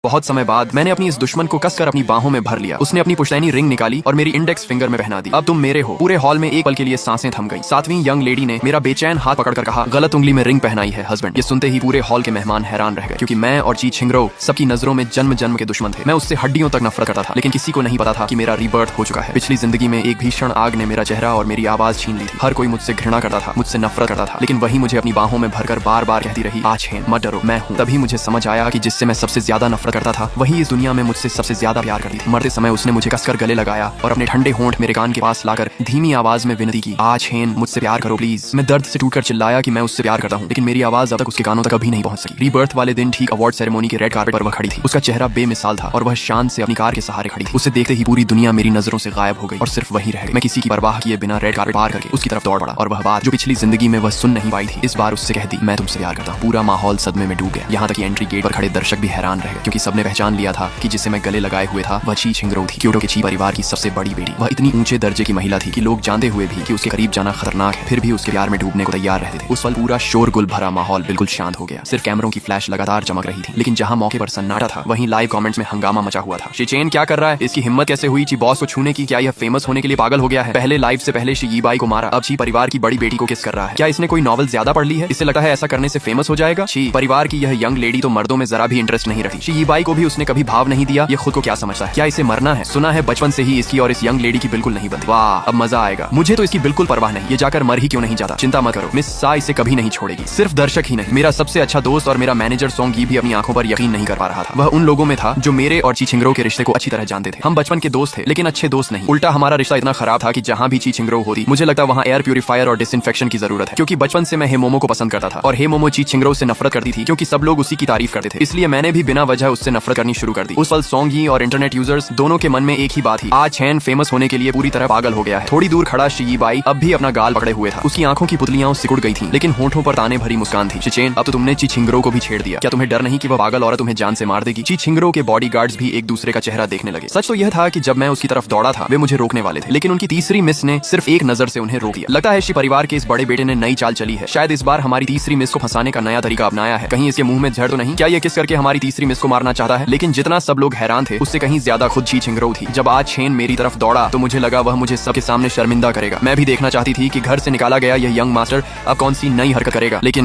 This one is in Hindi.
बहुत समय बाद मैंने अपनी इस दुश्मन को कसकर अपनी बाहों में भर लिया। उसने अपनी पुश्तैनी रिंग निकाली और मेरी इंडेक्स फिंगर में पहना दी। अब तुम मेरे हो। पूरे हॉल में एक पल के लिए सांसें थम गई। सातवीं यंग लेडी ने मेरा बेचैन हाथ पकड़कर कहा, गलत उंगली में रिंग पहनाई है हस्बैंड। ये सुनते ही पूरे हॉल के मेहमान हैरान रह गए, क्योंकि मैं और ची छिंगरो सबकी नजरों में जन्म जन्म के दुश्मन थे। मैं उससे हड्डियों तक नफरत करता था, लेकिन किसी को नहीं पता था कि मेरा रीबर्थ हो चुका है। पिछली जिंदगी में एक भीषण आग ने मेरा चेहरा और मेरी आवाज छीन ली थी। हर कोई मुझसे घृणा करता था, मुझसे नफरत करता था, लेकिन वही मुझे अपनी बाहों में भरकर बार बार कहती रही, आछेन मत डरो, मैं हूँ। तभी मुझे समझ आया कि जिससे मैं सबसे ज्यादा नफरत करता था, वही इस दुनिया में मुझसे सबसे ज्यादा प्यार करती थी। मरते समय उसने मुझे कसकर गले लगाया और अपने ठंडे होंठ मेरे कान के पास लाकर धीमी आवाज में विनती की, आछेन मुझसे प्यार करो प्लीज। मैं दर्द से टूटकर चिल्लाया कि मैं उससे प्यार करता हूँ, लेकिन मेरी आवाज अब तक उसके कानों तक कभी नहीं पहुंच सकी। रीबर्थ वाले दिन ठीक अवार्ड सेरेमनी के रेड कार्पेट पर वह खड़ी थी। उसका चेहरा बेमिसाल था और वह शान से अपनी कार के सहारे खड़ी थी। उसे देखते ही पूरी दुनिया मेरी नजरों से गायब हो गई और सिर्फ वही रह गई। मैं किसी की परवाह किए बिना रेड कार्पेट पार करके उसकी तरफ दौड़ पड़ा और वह बात जो पिछली जिंदगी में वह सुन नहीं पाई थी, इस बार उससे कह दी, मैं तुमसे प्यार करता हूँ। पूरा माहौल सदमे में डूब गया। यहाँ तक कि एंट्री गेट पर खड़े दर्शक भी हैरान रह गए, क्योंकि सबने पहचान लिया था कि जिसे मैं गले लगाए हुए था वह ची छिंगरो थी, क्योटो के ची परिवार की सबसे बड़ी बेटी। वह इतनी ऊंचे दर्जे की महिला थी कि लोग जानते हुए भी कि उसके करीब जाना खतरनाक है, फिर भी उसके प्यार में डूबने को तैयार रहते थे। उस पल पूरा शोरगुल भरा माहौल बिल्कुल शांत हो गया। सिर्फ कैमरों की फ्लैश लगातार चमक रही थी, लेकिन जहाँ मौके पर सन्नाटा था, वहीं लाइव कमेंट्स में हंगामा मचा हुआ था। शिचेन क्या कर रहा है? इसकी हिम्मत कैसे हुई ची बॉस को छूने की? क्या यह फेमस होने के लिए पागल हो गया है? पहले लाइव से पहले शी यीबाई को मारा, अब ची परिवार की बड़ी बेटी को किस कर रहा है? क्या इसने कोई नॉवल ज्यादा पढ़ ली है? इससे लगता है ऐसा करने से फेमस हो जाएगा। शी परिवार की यह यंग लेडी तो मर्दों में जरा भी इंटरेस्ट नहीं रखती। शी यीबाई को भी उसने कभी भाव नहीं दिया। ये खुद को क्या समझता है? क्या इसे मरना है? सुना है बचपन से ही इसकी और इस यंग लेडी की बिल्कुल नहीं बनती। वाह, अब मजा आएगा। मुझे तो इसकी बिल्कुल परवाह नहीं, ये जाकर मर ही क्यों नहीं जाता। चिंता मत करो, मिस सा इसे कभी नहीं छोड़ेगी। सिर्फ दर्शक ही नहीं, मेरा सबसे अच्छा दोस्त और मेरा मैनेजर सोंग यी भी अपनी आंखों पर यकीन नहीं कर पा रहा था। वह उन लोगों में था जो मेरे और ची छिंगरो के रिश्ते को अच्छी तरह जानते थे। हम बचपन के दोस्त थे, लेकिन अच्छे दोस्त नहीं। उल्टा हमारा रिश्ता इतना खराब था कि जहाँ भी ची छिंगरो होती, मुझे लगता वहाँ एयर प्यूरिफायर और डिसइंफेक्शन की जरूरत है, क्योंकि बचपन से मैं हेमोमो को पसंद करता था और हेमोमो ची छिंगरो से नफरत करती थी, क्योंकि सब लोग उसी की तारीफ करते थे। इसलिए मैंने भी बिना वजह उससे नफरत करनी शुरू कर दी। उस पल सोंग यी और इंटरनेट यूजर्स दोनों के मन में एक ही बात थी, आज चैन फेमस होने के लिए पूरी तरह पागल हो गया है। थोड़ी दूर खड़ा शी यीबाई अब भी अपना गाल पकड़े हुए था। उसकी आंखों की पुतलियां सिकुड़ गई थी, लेकिन होठों पर ताने भरी मुस्कान थी। शिचेन, अब तो तुमने ची छिंगरो को भी छेड़ दिया। क्या तुम्हें डर नहीं कि वह पागल औरत तुम्हें जान से मार देगी? ची छिंगरो के बॉडीगार्ड्स भी एक दूसरे का चेहरा देखने लगे। सच तो यह था कि जब मैं उसकी तरफ दौड़ा था, वे मुझे रोकने वाले थे, लेकिन उनकी तीसरी मिस ने सिर्फ एक नजर से उन्हें रोक दिया। लगता है शी परिवार के इस बड़े बेटे ने नई चाल चली है। शायद इस बार हमारी तीसरी मिस को फंसाने का नया तरीका अपनाया है। कहीं इसके मुंह में जहर तो नहीं? क्या ये किस करके हमारी तीसरी मिस को मारना चाहता है? लेकिन जितना सब लोग हैरान थे, उससे कहीं ज्यादा खुद ची छिंगरो थी। जब आज चैन मेरी तरफ दौड़ा तो मुझे लगा वह मुझे सबके सामने शर्मिंदा करेगा। मैं भी देखना चाहती थी कि घर से निकाला गया यह यंग मास्टर अब कौन सी नई हरकत करेगा, लेकिन